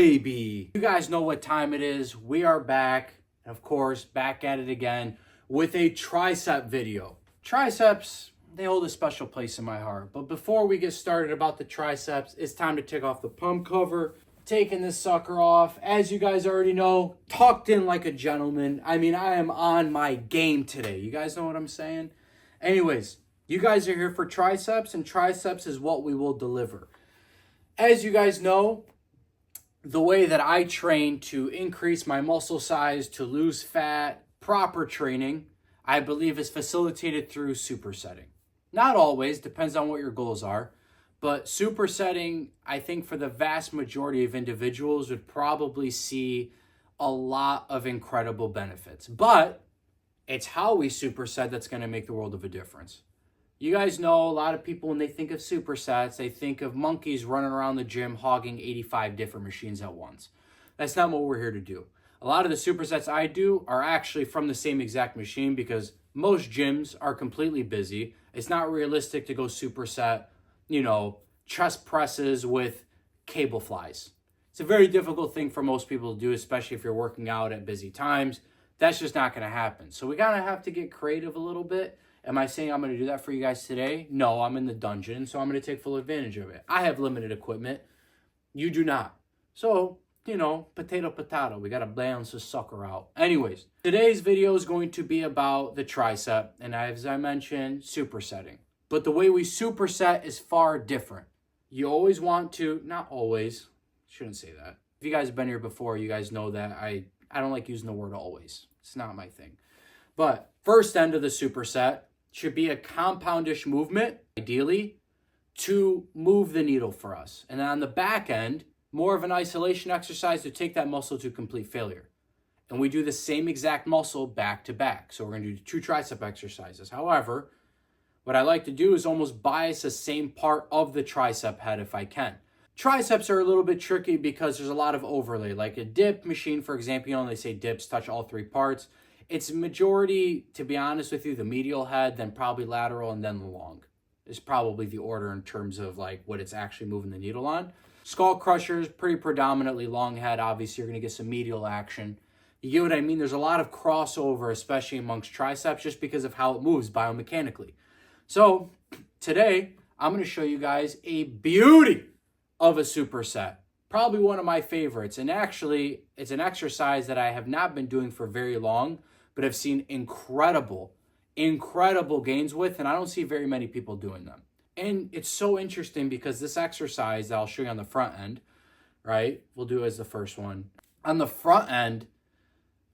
Baby, you guys know what time it is. We are back, of course, back at it again with a tricep video. Triceps, they hold a special place in my heart. But before we get started about the triceps, it's time to take off the pump cover. Taking this sucker off, as you guys already know, tucked in like a gentleman. I mean, I am on my game today. You guys know what I'm saying? Anyways, you guys are here for triceps, and triceps is what we will deliver. As you guys know, the way that I train to increase my muscle size, to lose fat, proper training, I believe is facilitated through supersetting. Not always, depends on what your goals are, but supersetting, I think for the vast majority of individuals would probably see a lot of incredible benefits. But it's how we superset that's going to make the world of a difference. You guys know a lot of people, when they think of supersets, they think of monkeys running around the gym hogging 85 different machines at once. That's not what we're here to do. A lot of the supersets I do are actually from the same exact machine because most gyms are completely busy. It's not realistic to go superset, chest presses with cable flies. It's a very difficult thing for most people to do, especially if you're working out at busy times. That's just not going to happen. So we gotta have to get creative a little bit. Am I saying I'm going to do that for you guys today? No, I'm in the dungeon, so I'm going to take full advantage of it. I have limited equipment. You do not. So, potato. We got to balance this sucker out. Anyways, today's video is going to be about the tricep, and as I mentioned, supersetting. But the way we superset is far different. You always want to, not always, shouldn't say that. If you guys have been here before, you guys know that I don't like using the word always. It's not my thing. But first end of the superset should be a compoundish movement, ideally, to move the needle for us. And then on the back end, more of an isolation exercise to take that muscle to complete failure. And we do the same exact muscle back to back. So we're going to do 2 tricep exercises. However, what I like to do is almost bias the same part of the tricep head if I can. Triceps are a little bit tricky because there's a lot of overlay. Like a dip machine, for example, they say dips touch all 3 parts. It's majority, to be honest with you, the medial head, then probably lateral, and then the long is probably the order in terms of like what it's actually moving the needle on. Skull crushers, pretty predominantly long head. Obviously, you're going to get some medial action. You get what I mean? There's a lot of crossover, especially amongst triceps, just because of how it moves biomechanically. So today, I'm going to show you guys a beauty of a superset. Probably one of my favorites. And actually, it's an exercise that I have not been doing for very long, but I've seen incredible gains with, and I don't see very many people doing them. And it's so interesting because this exercise that I'll show you on the front end, right? We'll do it as the first one. On the front end,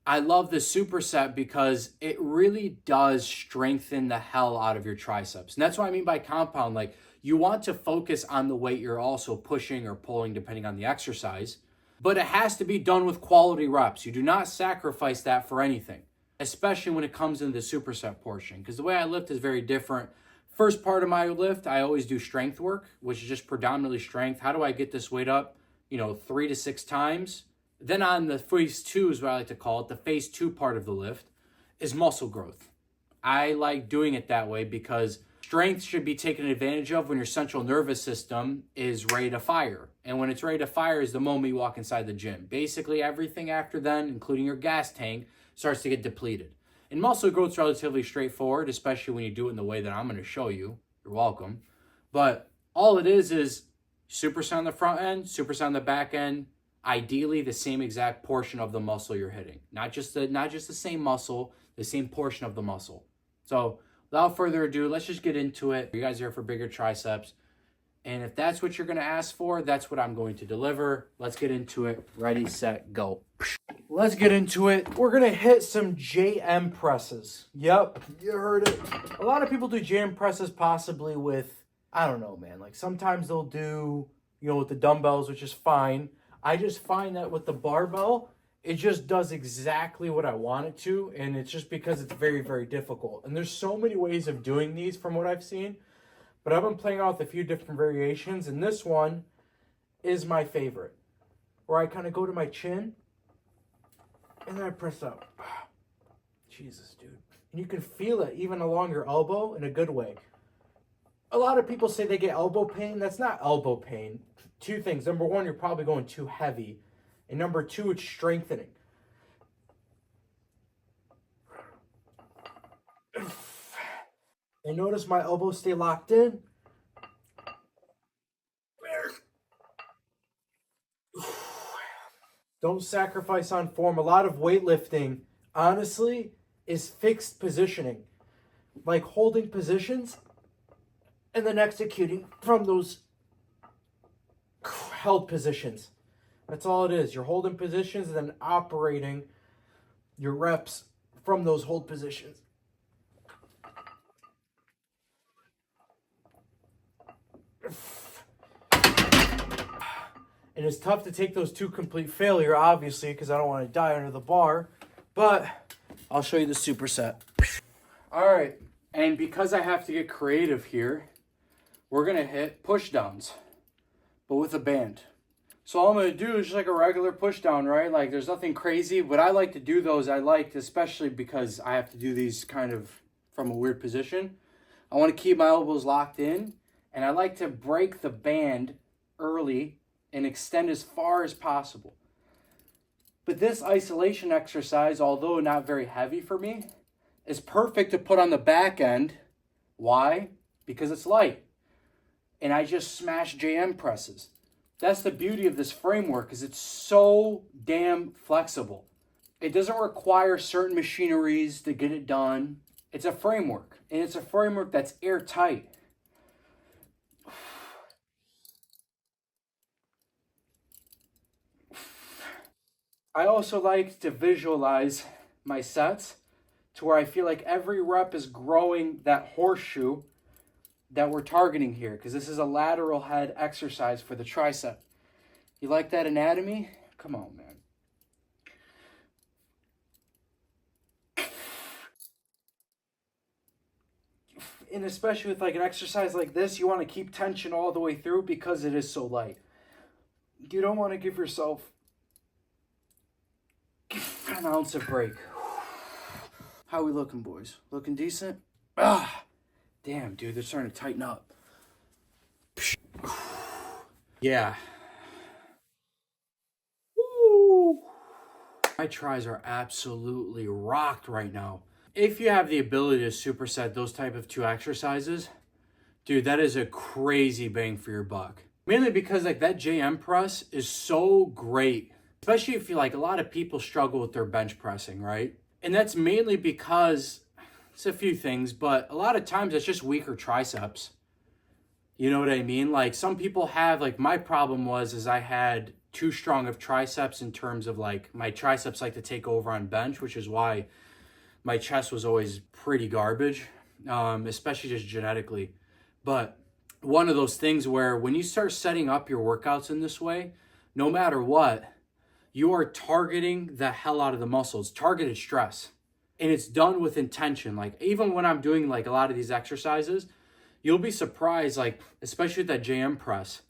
I love the superset because it really does strengthen the hell out of your triceps. And that's what I mean by compound. Like, you want to focus on the weight you're also pushing or pulling depending on the exercise, but it has to be done with quality reps. You do not sacrifice that for anything, especially when it comes into the superset portion, because the way I lift is very different. First part of my lift, I always do strength work, which is just predominantly strength. How do I get this weight up? 3 to 6 times. Then on the phase 2 is what I like to call it. The phase 2 part of the lift is muscle growth. I like doing it that way because strength should be taken advantage of when your central nervous system is ready to fire. And when it's ready to fire is the moment you walk inside the gym. Basically, everything after then, including your gas tank, starts to get depleted. And muscle growth is relatively straightforward, especially when you do it in the way that I'm going to show you. You're welcome. But all it is superset on the front end, superset on the back end, ideally the same exact portion of the muscle you're hitting. Not just the same muscle, the same portion of the muscle. So without further ado, let's just get into it. You guys are here for bigger triceps. And if that's what you're going to ask for, that's what I'm going to deliver. Let's get into it. Ready, set, go. Let's get into it. We're going to hit some JM presses. Yep, you heard it. A lot of people do JM presses possibly with, I don't know, man. Like sometimes they'll do, with the dumbbells, which is fine. I just find that with the barbell, it just does exactly what I want it to. And it's just because it's very, very difficult. And there's so many ways of doing these from what I've seen. But I've been playing out with a few different variations. And this one is my favorite. Where I kind of go to my chin. And then I press up. Jesus, dude. And you can feel it even along your elbow in a good way. A lot of people say they get elbow pain. That's not elbow pain. Two things. Number one, you're probably going too heavy. And number two, it's strengthening. And notice my elbows stay locked in. Don't sacrifice on form. A lot of weightlifting, honestly, is fixed positioning. Like holding positions and then executing from those held positions. That's all it is. You're holding positions and then operating your reps from those hold positions. And it's tough to take those to complete failure, obviously, because I don't want to die under the bar. But I'll show you the superset. All right. And because I have to get creative here, we're going to hit pushdowns, but with a band. So all I'm going to do is just like a regular pushdown, right? Like there's nothing crazy, but I like to do those. I like, especially because I have to do these kind of from a weird position. I want to keep my elbows locked in, and I like to break the band early and extend as far as possible. But this isolation exercise, although not very heavy for me, is perfect to put on the back end. Why? Because it's light. And I just smash JM presses. That's the beauty of this framework, is it's so damn flexible. It doesn't require certain machineries to get it done. It's a framework, and it's a framework that's airtight. I also like to visualize my sets to where I feel like every rep is growing that horseshoe that we're targeting here, because this is a lateral head exercise for the tricep. You like that anatomy? Come on, man. And especially with like an exercise like this, you want to keep tension all the way through because it is so light. You don't want to give yourself an ounce of break. How we looking, boys? Looking decent? Ah, damn, dude, they're starting to tighten up. Yeah. Woo. My tries are absolutely rocked right now. If you have the ability to superset those type of two exercises, dude, that is a crazy bang for your buck. Mainly because like that JM press is so great, especially if you like, a lot of people struggle with their bench pressing, right? And that's mainly because it's a few things, but a lot of times it's just weaker triceps. You know what I mean? Like some people have, like my problem is I had too strong of triceps in terms of like my triceps like to take over on bench, which is why my chest was always pretty garbage, especially just genetically. But one of those things where when you start setting up your workouts in this way, no matter what, you are targeting the hell out of the muscles, targeted stress. And it's done with intention. Like even when I'm doing like a lot of these exercises, you'll be surprised, like especially with that JM press,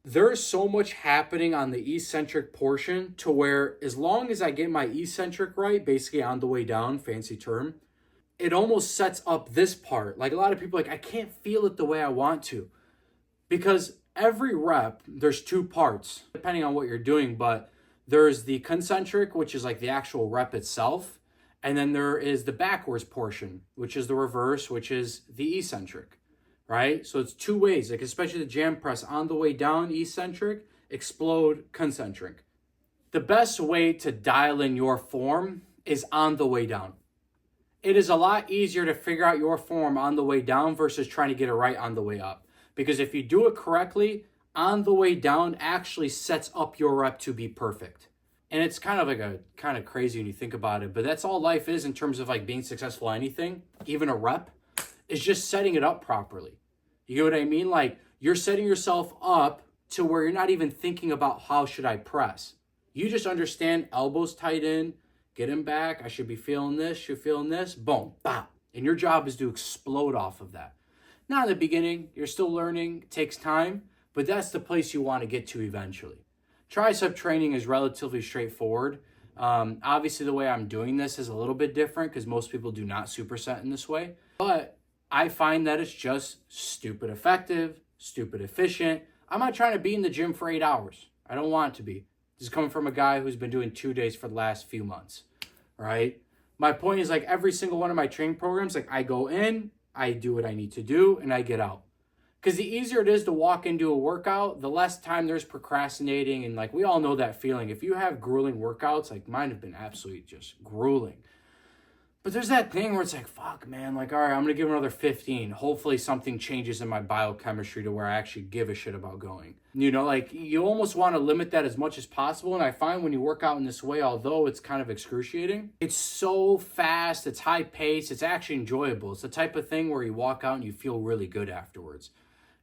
there's so much happening on the eccentric portion to where as long as I get my eccentric right, basically on the way down, fancy term, it almost sets up this part. Like a lot of people like, I can't feel it the way I want to. Because every rep, there's two parts, depending on what you're doing, but there's the concentric, which is like the actual rep itself. And then there is the backwards portion, which is the reverse, which is the eccentric. Right? So it's two ways, like especially the jam press on the way down, eccentric, explode, concentric. The best way to dial in your form is on the way down. It is a lot easier to figure out your form on the way down versus trying to get it right on the way up. Because if you do it correctly, on the way down actually sets up your rep to be perfect. And it's kind of like a kind of crazy when you think about it, but that's all life is in terms of like being successful at anything, even a rep. Is just setting it up properly. You get what I mean? Like you're setting yourself up to where you're not even thinking about how should I press. You just understand elbows tight in, get them back. I should be feeling this, you're feeling this, boom, bop. And your job is to explode off of that. Now in the beginning, you're still learning, it takes time, but that's the place you want to get to eventually. Tricep training is relatively straightforward. Obviously the way I'm doing this is a little bit different because most people do not superset in this way, but I find that it's just stupid effective, stupid efficient. I'm not trying to be in the gym for 8 hours. I don't want to be. This is coming from a guy who's been doing 2 days for the last few months, right? My point is, like, every single one of my training programs, like, I go in, I do what I need to do, and I get out. Because the easier it is to walk into a workout, the less time there's procrastinating. And, like, we all know that feeling. If you have grueling workouts, like mine have been absolutely just grueling. But there's that thing where it's like, fuck, man, like, all right, I'm going to give another 15. Hopefully something changes in my biochemistry to where I actually give a shit about going. You know, like, you almost want to limit that as much as possible. And I find when you work out in this way, although it's kind of excruciating, it's so fast, it's high pace, it's actually enjoyable. It's the type of thing where you walk out and you feel really good afterwards.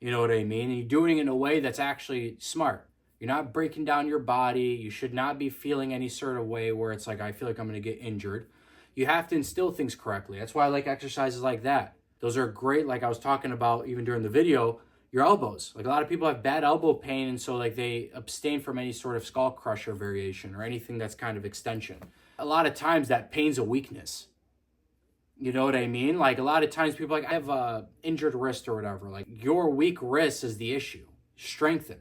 You know what I mean? And you're doing it in a way that's actually smart. You're not breaking down your body. You should not be feeling any sort of way where it's like, I feel like I'm going to get injured. You have to instill things correctly. That's why I like exercises like that. Those are great. Like I was talking about even during the video, your elbows. Like a lot of people have bad elbow pain, and so like they abstain from any sort of skull crusher variation or anything that's kind of extension. A lot of times that pain's a weakness. You know what I mean? Like a lot of times people are like, I have a injured wrist or whatever. Like your weak wrist is the issue. Strengthen.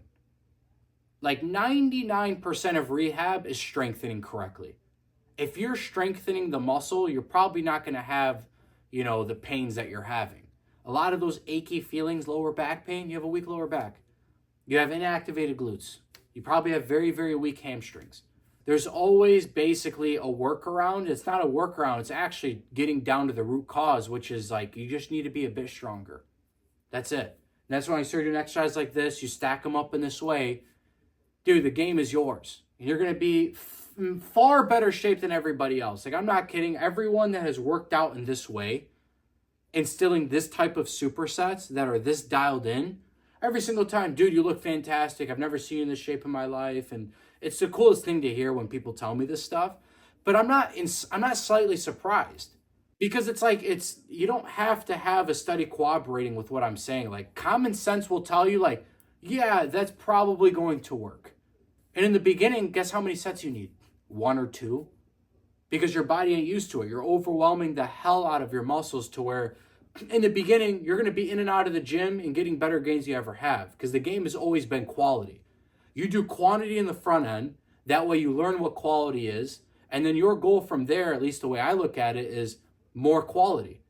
Like 99% of rehab is strengthening correctly. If you're strengthening the muscle, you're probably not going to have, you know, the pains that you're having. A lot of those achy feelings, lower back pain, you have a weak lower back. You have inactivated glutes. You probably have very, very weak hamstrings. There's always basically a workaround. It's not a workaround. It's actually getting down to the root cause, which is like, you just need to be a bit stronger. That's it. And that's when I start doing exercise like this. You stack them up in this way. Dude, the game is yours. And you're going to be far better shape than everybody else. Like, I'm not kidding. Everyone that has worked out in this way, instilling this type of supersets that are this dialed in, every single time, dude, you look fantastic. I've never seen you in this shape in my life. And it's the coolest thing to hear when people tell me this stuff. But I'm not slightly surprised, because it's like, you don't have to have a study cooperating with what I'm saying. Like, common sense will tell you, like, yeah, that's probably going to work. And in the beginning, guess how many sets you need? 1 or 2, because your body ain't used to it. You're overwhelming the hell out of your muscles to where in the beginning, you're going to be in and out of the gym and getting better gains you ever have, because the game has always been quality. You do quantity in the front end. That way you learn what quality is. And then your goal from there, at least the way I look at it, is more quality.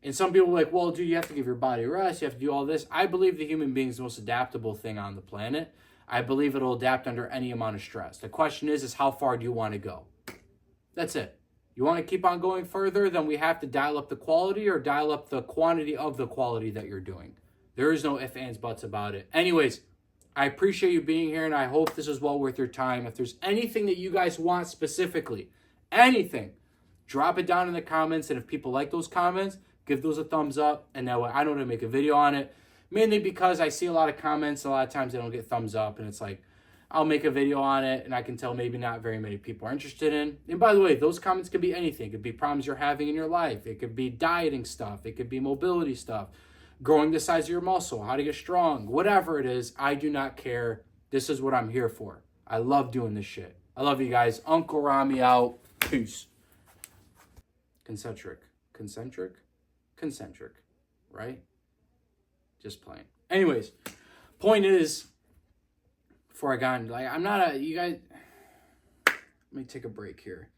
And some people are like, well, dude, you have to give your body a rest. You have to do all this. I believe the human being is the most adaptable thing on the planet. I believe it'll adapt under any amount of stress. The question is how far do you want to go? That's it. You want to keep on going further, then we have to dial up the quality or dial up the quantity of the quality that you're doing. There is no ifs, ands, buts about it. Anyways, I appreciate you being here, and I hope this is well worth your time. If there's anything that you guys want specifically, anything, drop it down in the comments. And if people like those comments, give those a thumbs up. And that way I know to make a video on it. Mainly because I see a lot of comments, a lot of times they don't get thumbs up, and it's like, I'll make a video on it, and I can tell maybe not very many people are interested in. And by the way, those comments could be anything. It could be problems you're having in your life. It could be dieting stuff. It could be mobility stuff, growing the size of your muscle, how to get strong, whatever it is. I do not care. This is what I'm here for. I love doing this shit. I love you guys. Uncle Rami out. Peace. Concentric, right? Just playing. Anyways, point is, before I got into, like, I'm not a, you guys, let me take a break here.